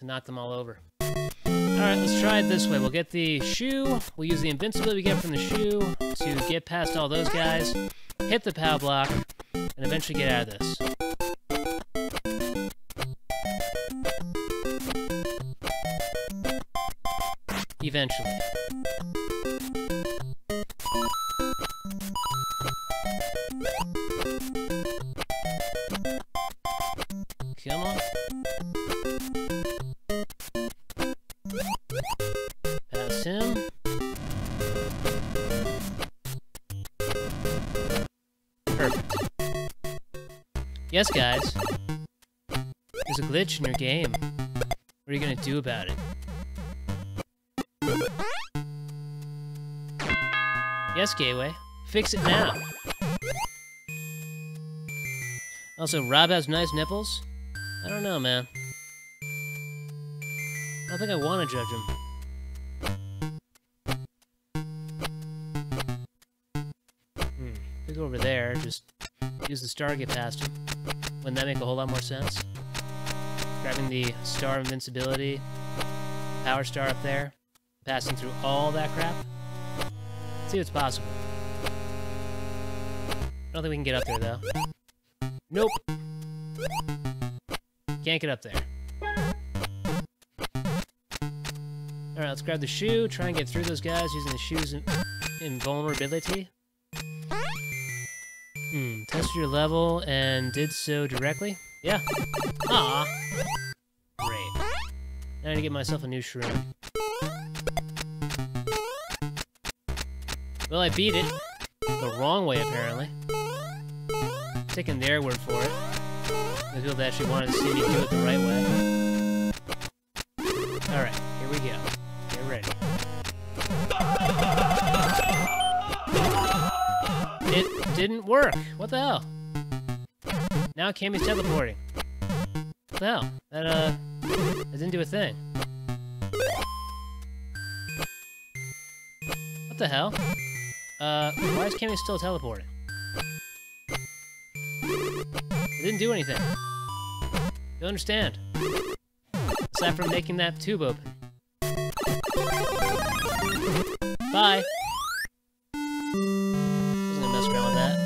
to knock them all over. Alright, let's try it this way. We'll get the shoe, we'll use the invincibility we get from the shoe to get past all those guys, hit the POW block, and eventually get out of this. Eventually. Come on. Past him. Perfect. Yes, guys. There's a glitch in your game. What are you gonna do about it? Yes, Gateway. Fix it now. Also, Rob has nice nipples. I don't know, man. I don't think I want to judge him. If we go over there, just use the star to get past him. Wouldn't that make a whole lot more sense? Grabbing the star of invincibility, power star up there, passing through all that crap. See what's possible. I don't think we can get up there, though. Nope. Can't get up there. Alright, let's grab the shoe, try and get through those guys using the shoe's invulnerability. Tested your level and did so directly? Yeah. Ah. Great. Now I need to get myself a new shroom. Well, I beat it. The wrong way, apparently. Taking their word for it. The people that actually wanted to see me do it the right way. Alright, here we go. Get ready. It didn't work. What the hell? Now Cammy's teleporting. What the hell? That didn't do a thing. What the hell? Why is Cammy still teleporting? It didn't do anything. Don't understand. Aside from making that tube open. Bye! Wasn't gonna mess around with that.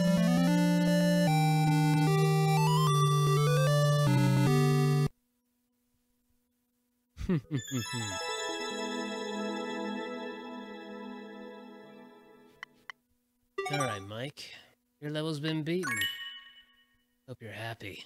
Alright, Mike. Your level's been beaten. Hope you're happy.